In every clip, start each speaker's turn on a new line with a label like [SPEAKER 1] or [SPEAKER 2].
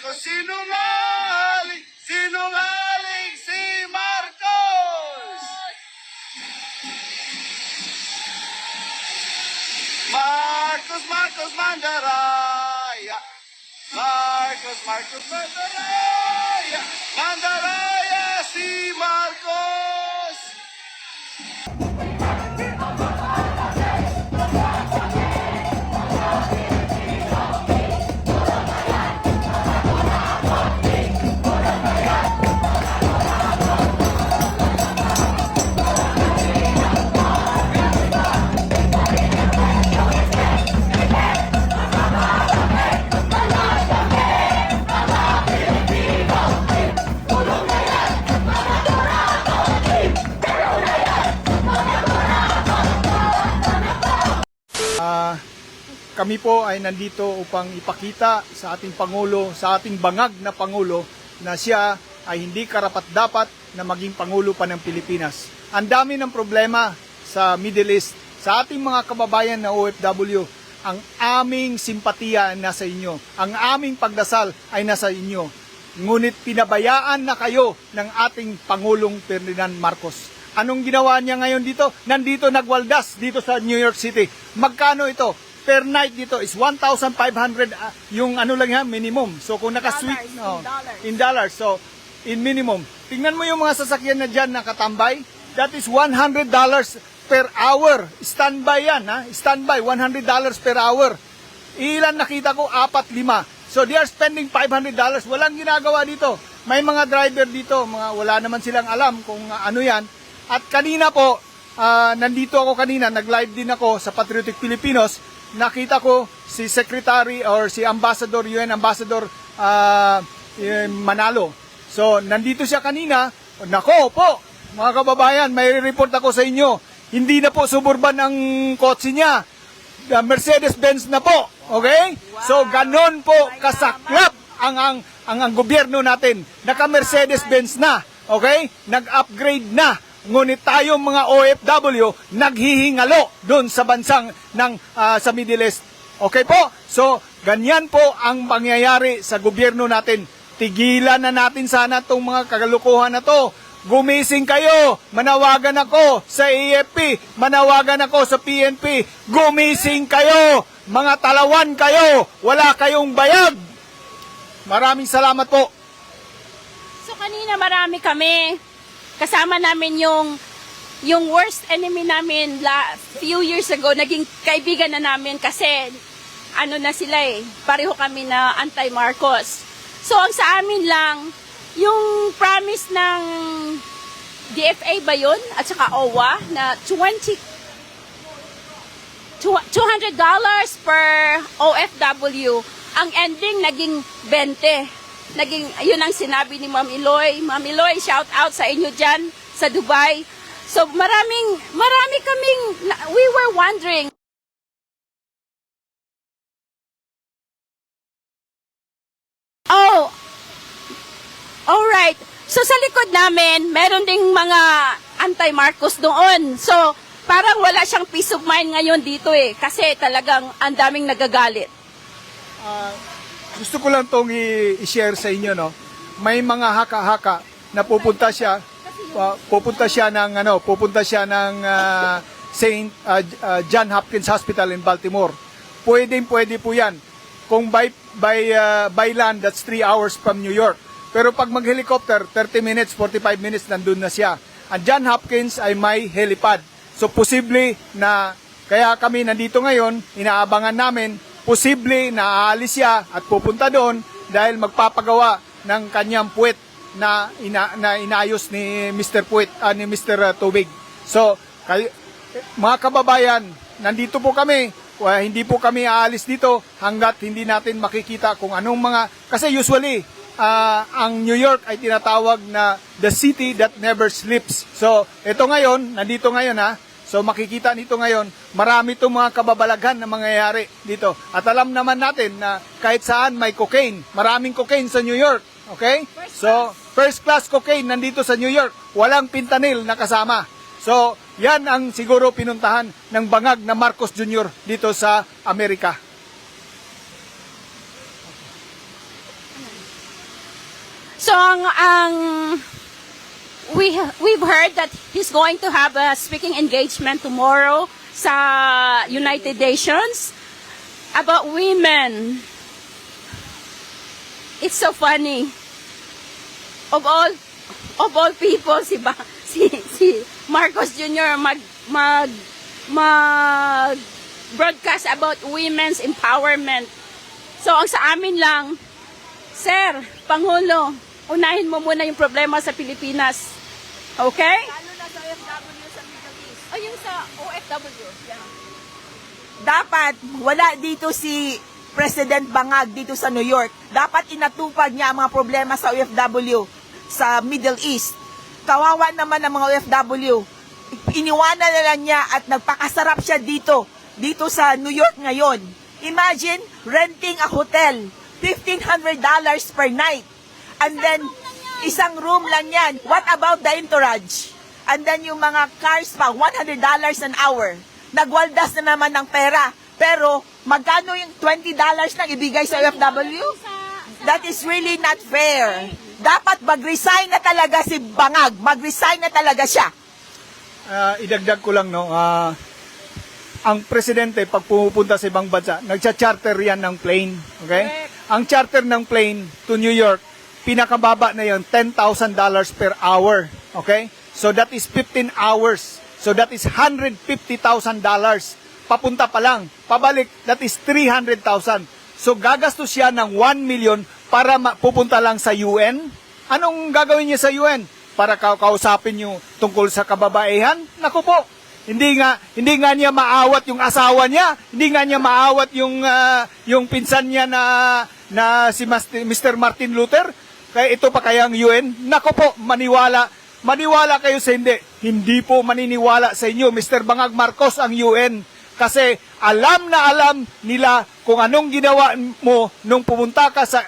[SPEAKER 1] Marcos, sinungaling, sinungaling si Marcos! Marcos, Marcos Mandaraya! Marcos, Marcos Mandaraya! Mandaraya si Marcos!
[SPEAKER 2] Kami po ay nandito upang ipakita sa ating Pangulo, sa ating bangag na Pangulo, na siya ay hindi karapat-dapat na maging Pangulo pa ng Pilipinas. Ang dami ng problema sa Middle East, sa ating mga kababayan na OFW, ang aming simpatiya ay nasa inyo, ang aming pagdasal ay nasa inyo. Ngunit pinabayaan na kayo ng ating Pangulong Ferdinand Marcos. Anong ginawa niya ngayon dito? Nandito nagwaldas dito sa New York City. Magkano ito? Per night dito is 1,500 yung ano lang yan, minimum. So kung naka-suite, in dollars. So in minimum. Tingnan mo yung mga sasakyan na dyan nakatambay. That is $100 per hour. Standby yan, ha? Standby, $100 per hour. Ilan nakita ko? 4, 5. So they are spending $500. Walang ginagawa dito. May mga driver dito, wala naman silang alam kung ano yan. At kanina po, nandito ako kanina, nag-live din ako sa Patriotic Filipinos. Nakita ko si Secretary or si Ambassador, UN Ambassador Manalo. So, nandito siya kanina. Nako po, mga kababayan, may report ako sa inyo. Hindi na po suburban ang kotse niya. Mercedes-Benz na po. Okay? Wow. So, ganon po kasaklap ang gobyerno natin. Naka-Mercedes-Benz na. Okay? Nag-upgrade na. Ngunit tayong mga OFW naghihingalo doon sa bansang sa Middle East. Okay po? So, ganyan po ang pangyayari sa gobyerno natin. Tigilan na natin sana itong mga kagalukuhan na to. Gumising kayo. Manawagan ako sa AFP. Manawagan ako sa PNP. Gumising kayo. Mga talawan kayo. Wala kayong bayag. Maraming salamat po.
[SPEAKER 3] So, kanina marami kami. Kasama namin yung worst enemy namin few years ago, naging kaibigan na namin kasi ano na sila pareho kami na anti-Marcos. So ang sa amin lang, yung promise ng DFA ba yun? At saka OWA na $200 per OFW, ang ending naging 20. Yun ang sinabi ni Ma'am Eloy. Ma'am Eloy, shout out sa inyo dyan sa Dubai. So marami kaming, we were wondering. Oh, alright. So sa likod namin, meron ding mga anti-Marcos doon. So parang wala siyang peace of mind ngayon dito kasi talagang ang daming nagagalit.
[SPEAKER 2] Gusto ko lang itong i-share sa inyo, no? May mga haka-haka na pupunta siya ng St. John Hopkins Hospital in Baltimore. Pwede po 'yan. Kung by land, that's 3 hours from New York. Pero pag mag-helicopter, 30 minutes, 45 minutes nandun na siya. Ang John Hopkins ay may helipad. So posible na kaya kami nandito ngayon, inaabangan namin posible na aalis siya at pupunta doon dahil magpapagawa ng kanyang puwet na inayos ni Mr. Puwet, ni Mr. Tubig. So, mga kababayan, nandito po kami. Hindi po kami aalis dito hanggat hindi natin makikita kung anong mga... Kasi usually, ang New York ay tinatawag na the city that never sleeps. So, ito ngayon, nandito ngayon So makikita nito ngayon, marami itong mga kababalaghan na mangyayari dito. At alam naman natin na kahit saan may cocaine, maraming cocaine sa New York. Okay? So, first class cocaine nandito sa New York. Walang fentanyl na kasama. So, yan ang siguro pinuntahan ng bangag na Marcos Jr. dito sa Amerika.
[SPEAKER 3] So, we've heard that he's going to have a speaking engagement tomorrow sa United Nations about women. It's so funny. Of all people, si Marcos Jr. mag broadcast about women's empowerment. So, ang sa amin lang, Sir, Pangulo, unahin mo muna yung problema sa Pilipinas. Okay?
[SPEAKER 4] Lalo na sa OFW sa Middle East.
[SPEAKER 3] O yung sa OFW. Yeah.
[SPEAKER 4] Dapat wala dito si President Bangag dito sa New York. Dapat inatupag niya ang mga problema sa OFW sa Middle East. Kawawa naman ang mga OFW. Iniwanan na lang niya at nagpakasarap siya dito sa New York ngayon. Imagine renting a hotel, $1,500 per night. And then, isang room lang yan. What about the entourage? And then yung mga cars pa, $100 an hour. Nagwaldas na naman ng pera. Pero, magkano yung $20 nang ibigay sa OFW? That is really not fair. Dapat mag-resign na talaga si Bangag. Mag-resign na talaga siya.
[SPEAKER 2] Idagdag ko lang, no, ang presidente pag pumupunta sa ibang bansa, nagcha-charter yan ng plane, okay? Ang charter ng plane to New York, pinakababa na yon, $10,000 per hour, okay? So that is 15 hours. So that is $150,000. Papunta pa lang, pabalik, that is 300,000. So gagastos siya ng 1 million para pupunta lang sa UN. Anong gagawin niya sa UN? Para kausapin niyo tungkol sa kababaihan? Naku po, hindi nga niya maawat yung asawa niya, hindi nga niya maawat yung pinsan niya na si Mr. Martin Luther. Kaya ito pa kaya ang UN? Naku po, maniwala kayo sa hindi. Hindi po maniniwala sa inyo, Mr. Bangag Marcos, ang UN. Kasi alam na alam nila kung anong ginawa mo nung pumunta ka sa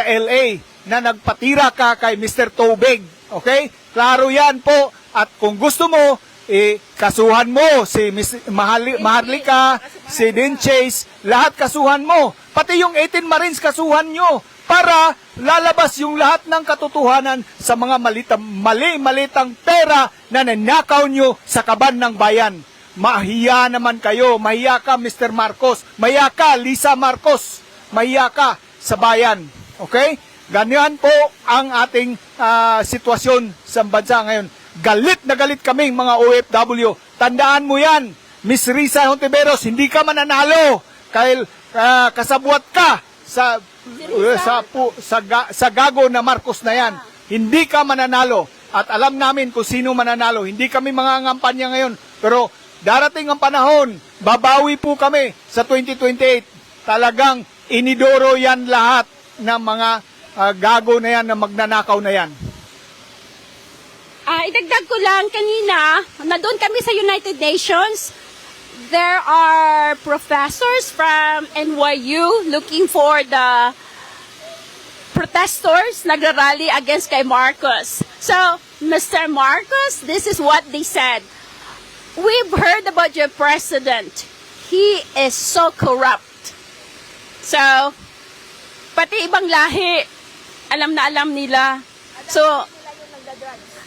[SPEAKER 2] LA na nagpatira ka kay Mr. Tobig. Okay? Klaro yan po. At kung gusto mo, kasuhan mo si Maharlika, si Dean Chase, lahat kasuhan mo. Pati yung 18 Marines kasuhan nyo para lalabas yung lahat ng katotohanan sa mga mali-malitang pera na nanakaw nyo sa kaban ng bayan. Mahiya naman kayo. Mahiya ka, Mr. Marcos. Mahiya ka, Lisa Marcos. Mahiya ka sa bayan. Okay? Ganyan po ang ating sitwasyon sa bansa ngayon. Galit na galit kaming mga OFW. Tandaan mo yan, Miss Risa Hontiveros, hindi ka mananalo. Kahit kasabwat ka sa gago na Marcos na yan. Hindi ka mananalo. At alam namin kung sino mananalo. Hindi kami mga ngampanya ngayon. Pero darating ang panahon, babawi po kami sa 2028. Talagang inidoro yan lahat ng mga gago na yan, na magnanakaw na yan.
[SPEAKER 3] Idagdag ko lang kanina, na doon kami sa United Nations, there are professors from NYU looking for the protesters nagrarally against kay Marcos. So, Mr. Marcos, this is what they said. We've heard about your president. He is so corrupt. So, pati ibang lahi, alam na alam nila. So,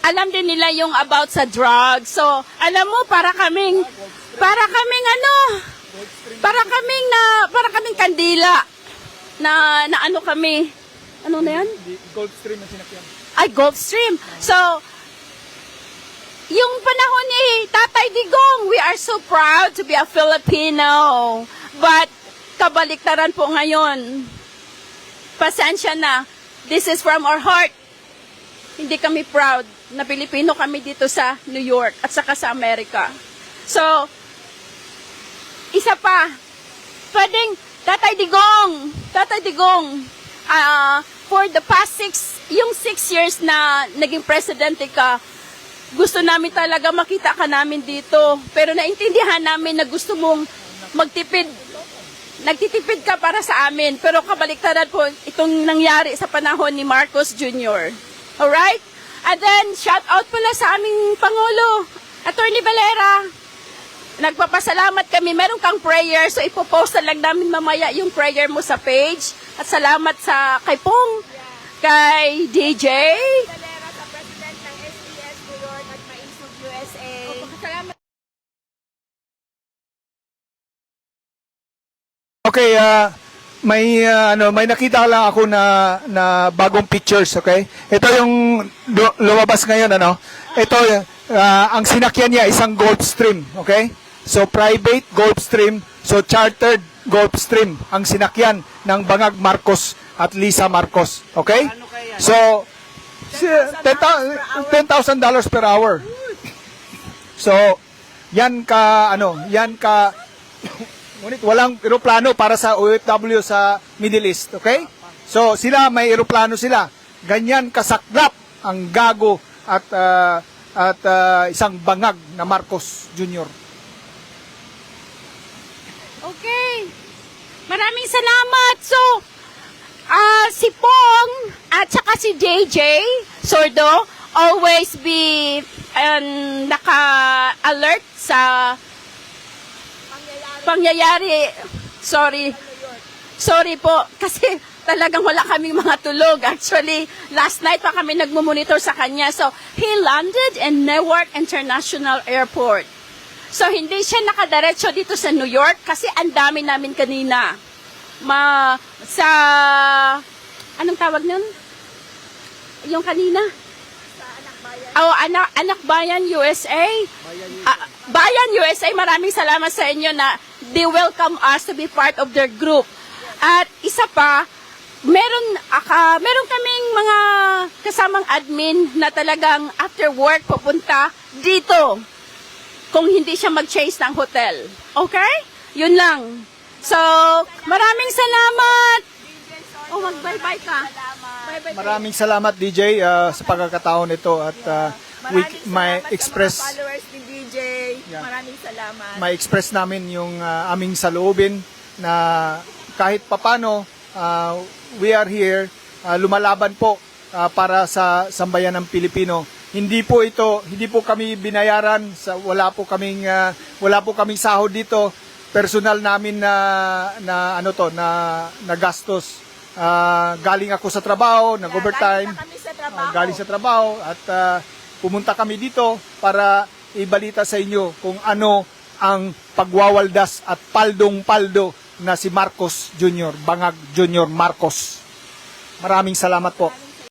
[SPEAKER 3] alam din nila yung about sa drugs. So, alam mo, para kaming kandila na ano kami. Ano na yan?
[SPEAKER 2] Gulfstream ang sinakyan.
[SPEAKER 3] Ay, Gulfstream. So, yung panahon ni Tatay Digong, we are so proud to be a Filipino. But, kabaliktaran po ngayon. Pasensya na. This is from our heart. Hindi kami proud na Pilipino kami dito sa New York at saka sa Amerika. So, isa pa, pwedeng, Tatay Digong, for the past 6 years na naging presidente ka, gusto namin talaga makita ka namin dito. Pero naintindihan namin na gusto mong magtipid. Nagtitipid ka para sa amin. Pero kabaliktaran po itong nangyari sa panahon ni Marcos Jr. Alright? And then, shout out pala sa aming Pangulo, Attorney Valera. Nagpapasalamat kami. Meron kang prayer. So, ipopost na lang namin mamaya yung prayer mo sa page. At salamat sa kay Pong. kay DJ.
[SPEAKER 4] Galera sa President ng SBS New York at Maisog USA.
[SPEAKER 2] Okay, may nakita lang ako na bagong pictures, okay? Ito yung lumabas ngayon, ano? Ito ang sinakyan niya isang Gulfstream, okay? So private Gulfstream, so chartered Gulfstream ang sinakyan ng Bangag Marcos at Lisa Marcos, okay? So $10,000 per hour. So yan ka ngunit walang eroplano para sa OFW sa Middle East, okay? So sila may eroplano sila. Ganyan kasaklap ang gago at isang bangag na Marcos Jr.
[SPEAKER 3] Okay. Maraming salamat. So, si Pong at saka si JJ Sordo always be naka-alert sa pangyayari. Sorry po kasi talagang wala kaming mga tulog. Actually, last night pa kami nagmumonitor sa kanya. So, he landed in Newark International Airport. So, hindi siya nakadiretso dito sa New York kasi ang dami namin kanina. Anong tawag nun? Yung kanina? Anak Bayan USA. Bayan USA, maraming salamat sa inyo na they welcome us to be part of their group. At isa pa, meron kaming mga kasamang admin na talagang after work pupunta dito kung hindi siya mag-change ng hotel. Okay? Yun lang. So, maraming salamat. Oh, mag-bye-bye ka. Bye-bye.
[SPEAKER 2] Maraming salamat DJ sa pagkakataon ito at may express
[SPEAKER 4] followers ni DJ.
[SPEAKER 2] Yeah.
[SPEAKER 4] Maraming salamat.
[SPEAKER 2] may express namin yung aming saloobin na kahit papano we are here lumalaban po para sa sambayan ng Pilipino. Hindi po kami binayaran wala po kaming sahod dito. Personal namin na gastos. Galing ako sa trabaho, nag-overtime. Galing sa trabaho at pumunta kami dito para ibalita sa inyo kung ano ang pagwawaldas at paldong-paldo na si Marcos Jr., Bangag Jr. Marcos. Maraming salamat po.